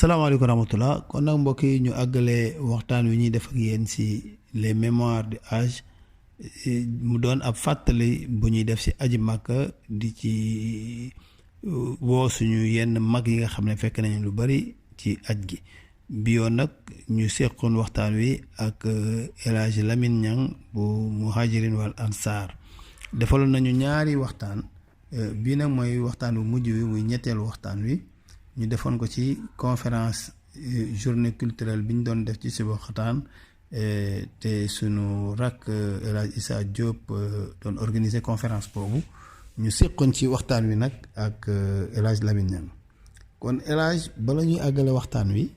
salaamaaleykum rahmatullah kon nag mbokk yi ñu àggale waxtaan wi ñuy def ak yéen si les mémoires du Hajj mu doon ab fàttali bu ñuy def si aji Makka di ci woo suñu yenn mag yi nga xam ne fekk nañu lu bari ci aj gi bi yoon nag ñu seqoon waxtaan wi ak El Hadj Lamine Niang bu Muhajirin wal Ansar defaloon nañu ñaari waxtaan bii nag mooy waxtaan bu mujj wi muy ñetteelu waxtaan wi ñu defoon ko ci conférence journée culturelle bi ñu doon def ci Sébikotane te sunu rakk El Hadj Issa Diop doon organiser conférence boobu ñu seqoon ci waxtaan wi nag ak El Hadj Lamine Niang kon El Hadj bala ñuy àggale waxtaan wi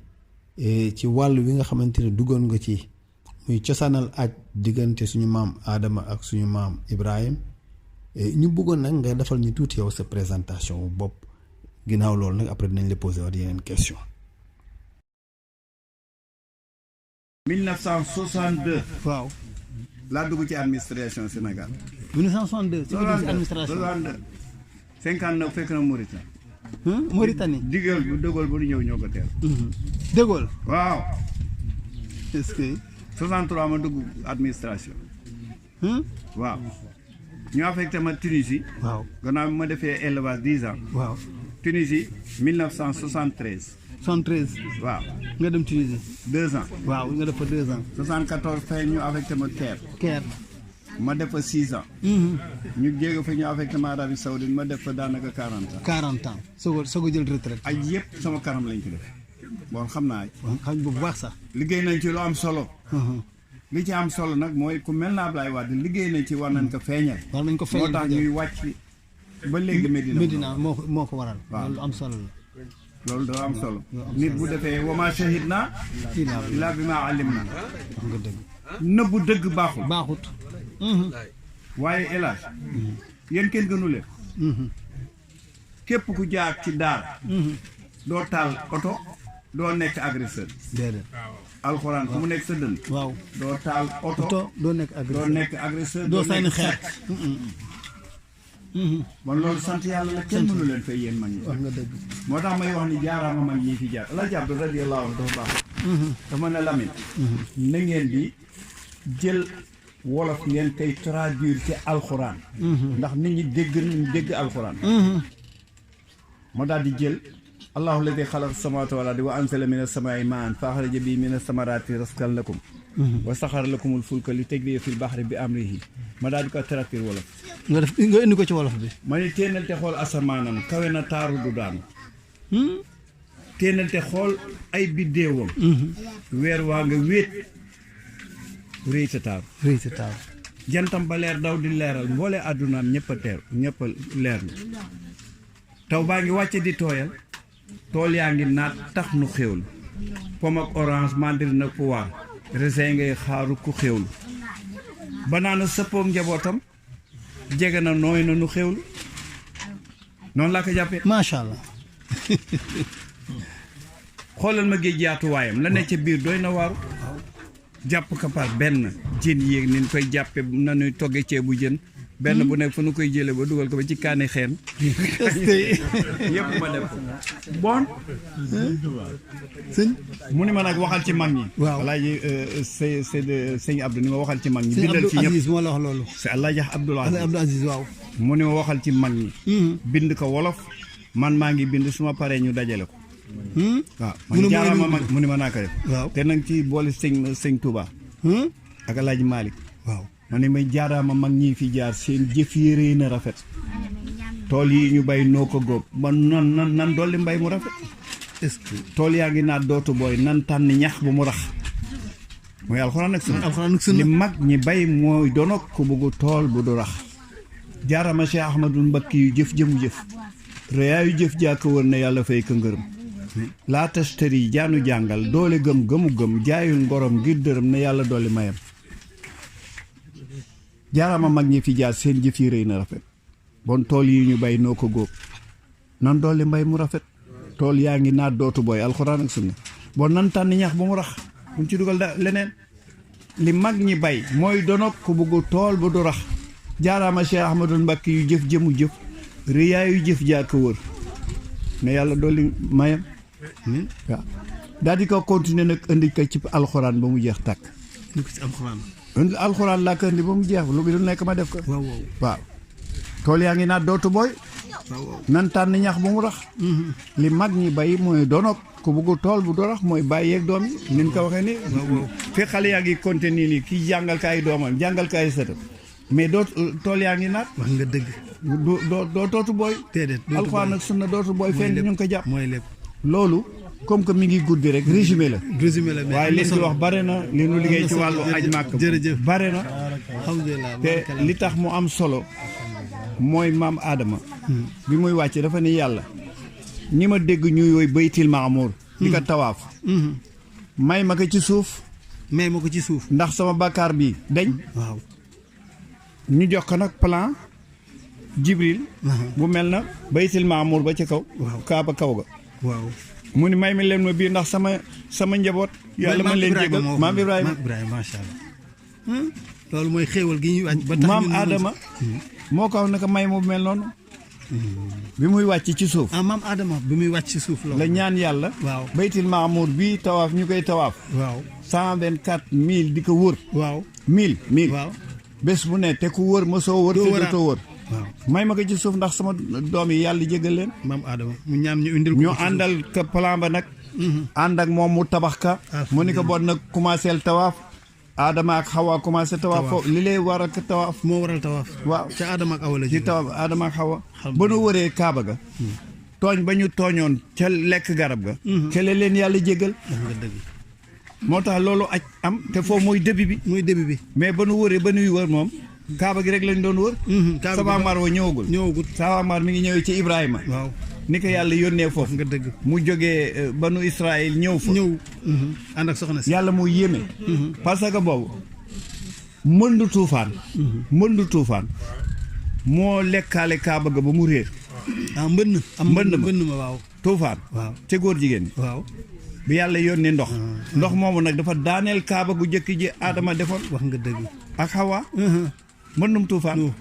ci wàll wi nga xamante ne duggoon nga ci muy cosaanal aj diggante suñu maam Adama ak suñu maam Ibrahim ñu bëggoon nag nga defal ñu tuuti yow sa présentation bopp ginnaaw loolu nag après dinañ la poser waat yeneen question 1962 waaw laa dugg ci administration Sénégal 1962 ci administration 59 fekk na Mauritanie Mauritanie digal bu dëggool bu ñëw ñoo ko teel De Gaulle waaw est-ce que 63 ma dugg administration waaw ñu affecté ma Tunisie waaw gannaaw bi ma defee élevage 10 ans waaw Tunisie 1973 73 waaw nga dem Tunisie 2 ans waaw nga def fa 2 ans 74 fay ñu affecté ma Caire ma def fa 6 ans ñu jéego fa ñu affecté ma Arabie Saoudite ma def fa daanaka 40 ans 40 ans soo ko jël retraite ay yëpp sama kanam lañ ko def bon xam naa xam bu baax sax liggéey nañ ci lu am solo li ci am solo nag mooy ku mel na Ablaye Wade liggéey nañ ci war nañ ko feeñal war nañ ko feeñal moo tax ñuy wàcc ba léegi Medina moo ko waral loolu am solo la loolu dafa am solo nit bu defee wama shahid na illa bi ma alim na nga dëgg nëbbu dëgg baaxut waaye hélas yéen kenn gënu leen képp ku jaar ci daar doo taal oto doo nekk agresseur déedéet alxuraan fu mu nekk sa dënn waaw doo taal oto doo nekk agresseur doo sànni xeer man loolu sant yàlla la kenn mënu leen fay yéen mag ñi wax nga dëgg moo tax may wax ni jaaraama mag ñi fi jaar ala jàpp radiyallahu anhu dafa baax dafa ne Lamine na ngeen di jël wolof ngeen koy traduire ci alxuraan ndax nit ñi dégg alxuraan moo daal di jël allahu alladi xalaqa samawati wal ardi wa anzala mina samaa'i maa'an fa axraja bihi mina samaraati rizqan lakum wa saxara lakumul fulka li tajriya fil bahri bi amrihi ma daal di ko traduire wolof nga indi ko ci wolof bi ma ne téenal te xool asamaanam kawe na taaru du daanu téenal te xool ay biddéewam weer waa nga wéet rëy sa taaru jantam ba leer daw di leeral mboole àddunaam ñëpp a teer ñëpp a leer na taw baa ngi wàcce di tooyal tool yaa ngi naat tax nu xéwlu pom ak orange mandir na pouvoir raisin ngay xaaru ku xéwlu banaana sëppoog njabootam jege na nooy na nu xéwlu noonu laa ko jàppee macha allah xoolal ma géej yaatuwaayam la ne ca biir doy na waaru jàpp ko par benn jën yéeg ni ñu koy jàppe nañuy togge ceebu jën benn bu nekk fa nu koy jële ba dugal ko ba ci kaani xeen yëpp ma def ko bon sëñ mu ni ma nag waxal ci mag ñi waaw alaaji sëñ Abdou ni ma waxal ci mag ñi bindal ci ñëpp moo la wax loolu c'est alaaji Abdou Aziz waaw mu ni ma waxal ci mag ñi bind ko wolof man maa ngi bind su ma paree ñu dajale ko waaw man jaaraama mag mu ni ma naa ko def waaw te nag ci boole sëñ Touba ak alaaji Malick waaw ma ne may jaaraama mag ñi fi jaar seen jëf yi rëy na rafet tool yi ñu bay noo ko góob ba nan dolli mbay mu rafet est-ce que tool yaa ngi naat dootu booy nan tànn ñax bu mu rax mooy alxuraan ak sunna li mag ñi bay mooy dono ko bëggu tool bu du rax jaaraama Cheikh Ahmadou Mbakki yu jëf jëmu jëf rëyaayu jëf jàkk wër na yàlla fay ko ngërëm laa tastari jaanu jàngal doole gëm jaayul ngorom ngir dërëm na yàlla dolli mayam jaaraama mag ñi fi jaar seen jëf yi rëy na rafet bon tool yi ñu bay noo ko góob nan dolli mbay mu rafet tool yaa ngi naat dootu booy alxuraan ak sunna bon nan tànn ñax ba mu rax buñ ci dugal leneen li mag ñi bay mooy donop ku bëggu tool bu du rax jaaraama Cheikh Ahmadou Mbacke yu jëf jëmu jëf rëyaayu jëf jaa ko wër ne yàlla dolli mayam waaw daal di ko continuer nag indi ko ci alxuraan ba mu jeex tàkk. indi ko ci alxuraan. indi alxuraan laa ko indi ba mu jeex lu nekk ma def ko. waaw tool yaa ngi naat dootu booy. nan tànn ñax bu mu rax. li mag ñi bay mooy donoog ku bugg tool bu do rax mooy bàyyi yeeg doom yi ni ñu ko waxee nii. fi xale yaa ngi continuer nii kii jàngal ka ay doomam jàngal ka ay sëtam mais doo tool yaa ngi naat. wax nga dëgg. doo dootu booy. déedéet alxuraan ak sunna dootu booy fenn ñu ngi ko jàpp. mooy lépp loolu comme que mi ngi guddi rek résumé la. résumé la waaye li ñu wax bare na li nu liggéey ci wàllu aj màkk. jërëjëf bare na. alhamdulilah te li tax mu am solo mooy maam Adama. bi muy wàcce dafa ne yàlla. ñi ma dégg ñuy yooyu baytil maamuur. di ko tawaaf. may ma ko ci suuf. may ma ko ci suuf. ndax sama bàkkaar bi dañ. waaw. ñu jox ko nag plan Jibril. bu mel na baytil maamuur ba ci kaw. waaw kaaba kaw ga. waaw. mu ni may mi leen ma biir ndax sama njaboot. yàlla mën leen jégal maam Ibrahima macha allah. loolu mooy xéewal gi ñuy wàcc. ba tax maam Adama. moo ko wax naka may mu mel noonu. bi muy wàcc ci suuf. maam Adama bi muy wàcc ci suuf loolu. la ñaan yàlla. waaw baytil maamuur bii tawaaf ñu koy tawaaf. waaw 124 000 di ko wër. waaw 1000. waaw bés bu ne te ku wër ma soo wër. te dootoo wër. waaw may ma ko ci suuf ndax sama doom yi yàlla jégal leen. maam Adama mu ñaan ñu indil ko. ñu àndal ka plan ba nag. ànd ak moom mu tabax ka. mu ni ko bon nag commencé tawaaf. Adama ak Xawa commencé tawaaf foofu li lay war ak tawaaf. moo waral tawaaf. waaw ca Adama ak Awa la ci tawaaf Adama ak Xawa. ba nu wëree Kaaba ga. tooñ ba ñu tooñoon ca lekk garab ga. ca la leen yàlla jégal. nga dëgg. moo tax loolu aj am te foofu mooy début bi. mooy début bi. mais ba nu wëree ba nuy wër moom. Kaaba gi rek lañ doon wër. Safa Marwa ñëwagul. Safa Marwa mi ngi ñëwee ci Ibrahima. waaw ni ko yàlla yónnee foofu. nga dëgg. mu jógee banu Israël ñëw fa. ànd ak soxna si. yàlla mu yéeme. parce que boobu mëndu tuufaan. mëndu tuufaan moo lekkaale Kaaba ga ba mu réer. mbënn. mbënn ma waaw. tuufaan. waaw ca góor jigéen ñi. waaw. bi yàlla yónnee ndox. ndox moomu nag dafa daaneel Kaaba gu jëkk ji Adama defoon. wax nga dëgg. ak Xawa. mbënnum tuufaan.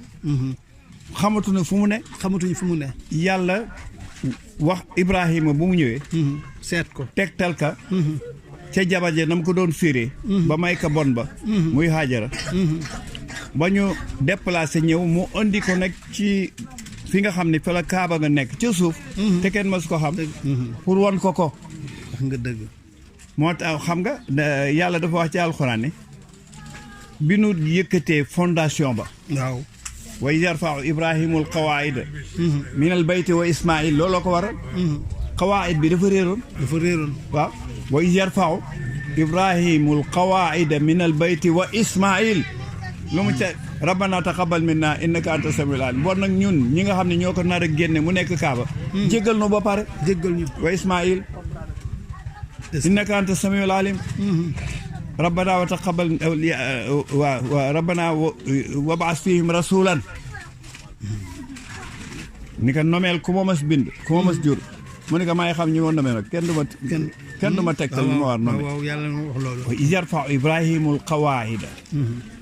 xamatuñu fu mu ne. xamatuñu fu mu ne. yàlla wax Ibrahima bu mu ñëwee. seet ko tegtal ka. ca jabar ja na mu ko doon fiiree. ba may ka bon ba. muy Haajara. ba ñu déplacé ñëw mu indi ko nag ci fi nga xam ne fa la Kaaba nga nekk ca suuf. te kenn masu ko xam. pour won ko ko. wax nga dëgg. moo tax xam nga yàlla dafa wax ci alxuraan ne bi nu yëkkatee fondation ba. waaw. wa yarfau ibrahimul qawaida min al bayti wa ismail looloo ko waral. qawaid bi dafa réeroon. waaw wa yarfau ibrahimul qawaida min al bayti wa ismail lu mu ca rabbana taqabbal minna innaka anta samiul alim bon nag ñun ñi nga xam ne ñoo ko nar a génne mu nekk Kaaba. jéggal nu ba pare. jéggal ñu wa ismail innaka anta samiul alim. rabbana wa taqabbal wa rabbana wab'ath fihim rasulan ni ko nomeel ku ma mas bind ku ma mas jur mu ni ko maay xam ñi ma nomeel nag kenn du ma tegtal li ma war nomeel. waaw yàlla na wax loolu. wa yarfa'u ibrahimul qawaida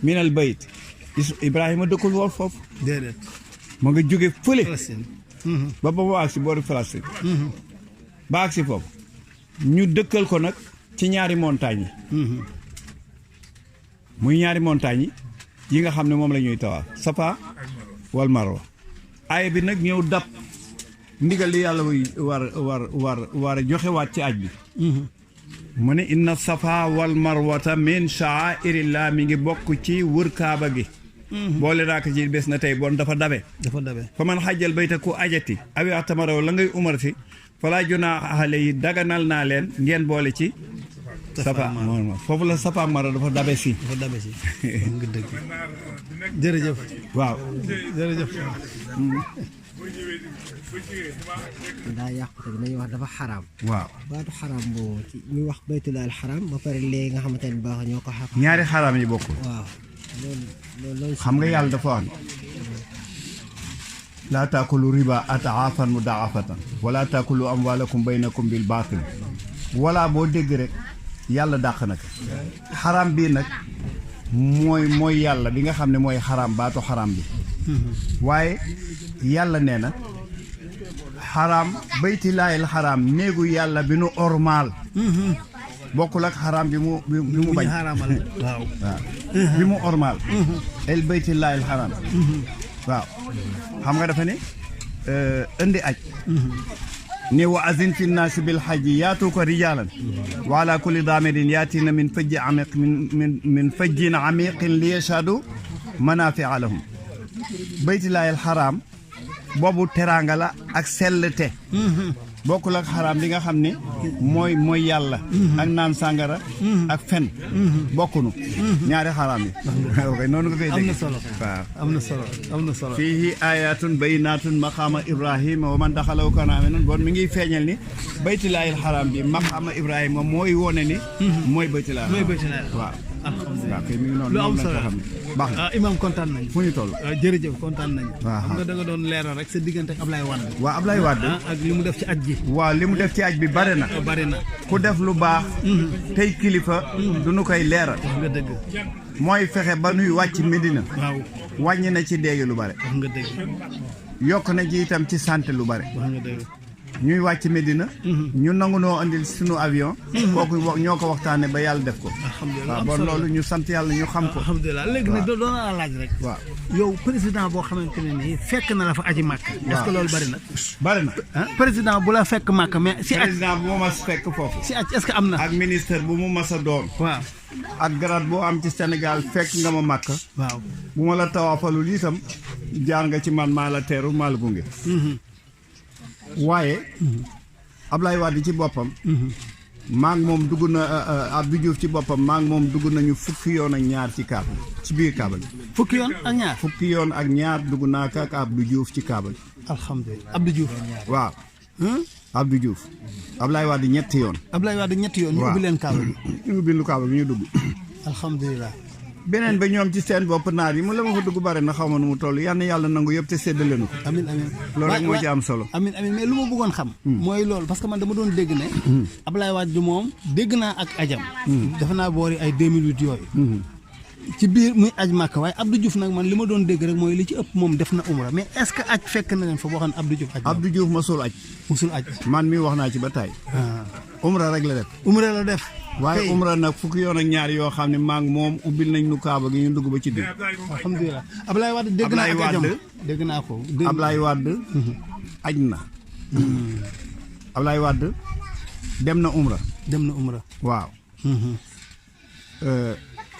min al bayt Ibrahima dëkkul woon foofu. déedéet. ma nga jóge fële. Palestine. ba mu agsi boori Palestine. ba agsi foofu ñu dëkkal ko nag ci ñaari montagnes yi. muy ñaari montagnes yi nga xam ne moom la ñuy tawaaf Safa wal Marwa. aaya bi nag ñëw dab ndigal li yàlla war a joxewaat ci aj bi. mu ne inna Safa wal Marwata min sha'airillah mi ngi bokk ci wër Kaaba gi. boole naa ko ci bés na tey bon dafa dabe. fa man xajjal bayta ku ajati awi atamaraw la ngay umarti falaa junaaha alayhi daganal naa leen ngeen boole ci. Safa foofu la Safa Marwa dafa dabe si. nga dëgg. jërëjëf. waaw. jërëjëf. daa yàqu te dañuy wax dafa xaraam. waaw. baatu xaraam boobu ci ñu wax baytulaal xaraam ba pare léegi nga xamante ne baax ñoo ko xam. ñaari xaraam yi bokkul. waaw loolu xam nga yàlla dafa wax ne laa taakulu riba ataafan mudaafatan wala taakulu amwaalakum baynakum bil baatil wala boo dégg rek yàlla dàq na ko xaraam bii nag mooy yàlla bi nga xam ne mooy xaraam baatu xaraam bi waaye yàlla nee na xaraam baytilaayil xaraam néegu yàlla bi nu ormaal bokkul ak xaraam bi mu bañ waaw bi mu ormaal el baytilaayil xaraam waaw xam nga dafa ne indi aj ni wa azin fi nnaasi bil hajji yaatuuka rijaalan wa ala kulli daamirin yaatiina min fajji amiq min fajjin amiqin li yashhadu manaafi'a lahum baytilaayil xaraam boobu teraanga la ak sellte bokkul ak xaraam bi nga xam ne mooy yàlla ak naan sàngara ak fen bokkunu ñaari xaraam yi ok noonu nga koy dégg am na solo fiihi ayatun bayinatun maqaama ibrahima wa man daxalaw kana aminan bon mi ngi feeñal ni baytilaayil xaraam bi maqaama ibrahima mooy wone ni mooy baytilaayil waaw alhamdulilah kay mi ngi noonu lu am solo baax na imam kontaan nañu fu ñu toll jërëjëf kontaan nañu xam nga da nga doon leeral rek sa diggante ak Ablaye Wade waaw Ablaye Wade ak li mu def ci aj gi waaw li mu def ci aj bi bari na ku def lu baax tey kilifa du nu koy leeral nga dëgg mooy fexe ba nuy wàcc Medina waaw wàññi na ci déegi lu bare nga dëgg yokk na ci itam ci santé lu bare nga dëgg ñuy wàcc Medina ñu nangu noo andil suñu avion kooku ñoo ko waxtaane ba yàlla def ko waaw bon loolu ñu sant yàlla ñu xam ko alhamdulilah léegi nag doon naa laaj rek waaw yow président boo xamante ne nii fekk na la fa aji màkk est-ce que loolu bari na président bu la fekk màkk mais si aj président bu mu mas fekk foofu si aj est-ce que am na ak ministère bu mu mas a doon waaw ak grade boo am ci Sénégal fekk nga ma màkk waaw bu ma la tawaafalul itam jaar nga ci man maa la teeru maa la gunge waaye Ablaye Wade ci boppam maa ngi moom dugg na Abdou Diouf ci boppam maa ngi moom dugg nañu fukki yoon ak ñaar ci kaaba ci biir kaaba gi fukki yoon ak ñaar dugg naa ko ak Abdou Diouf ci kaaba gi alhamdulilah Abdou Diouf waaw Abdou Diouf Ablaye Wade ñetti yoon ñu ubbi leen kaaba gi ñu ubbi lu kaaba gi ñu dugg alhamdulilah beneen ba ñoom ci seen bopp naar yi mu la ma fa dugg bare na xaw ma nu mu toll yal na yàlla nangu yëpp te séddale nu ko. amiin loolu rek moo ci am solo. amiin mais lu ma bëggoon xam. mooy loolu parce que man dama doon dégg ne. Ablaye Wade moom dégg naa ak ajam. defe naa boori ay 2008 yooyu. ci biir muy aj Màkka waaye Abdou Diouf nag man li ma doon dégg rek mooy li ci ëpp moom def na umra mais est-ce que aj fekk na leen fa boo xam ne Abdou Diouf aj. Abdou Diouf musul aj. man mii wax naa ci ba taay. umra rek la def. umra la def. waaye umra nag fukki yoon ak ñaar yoo xam ne maa ngi moom ubbil nañ nu kaaba gi ñu dugg ba ci biir. alhamdulilah Ablaye Wade dégg naa ak ajam dégg naa ko. Ablaye Wade aj na. Ablaye Wade dem na umra. waaw.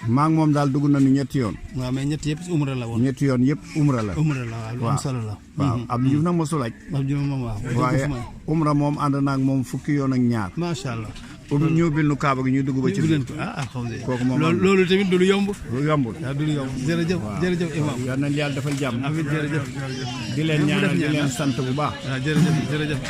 maa ngi moom daal dugg nañu ñetti yoon. waaw mais ñetti yëpp umra la woon. ñetti yoon yëpp umra la. waaw lu am solo la. waaw Abdou Diouf nag mosul aj. Abdou Diouf moom waaw. waaye umra moom ànd naa ak moom fukki yoon ak ñaar. macha allah. ñu ubbil nu kaaba gi ñu dugg ba ci biir. alhamdulilah kooku moom loolu tamit du lu yomb. lu yombul. waaw du lu yomb jërëjëf imam. yal na yàlla defal jàmm. amiin jërëjëf. di leen ñaanal di leen sant bu baax. waaw jërëjëf.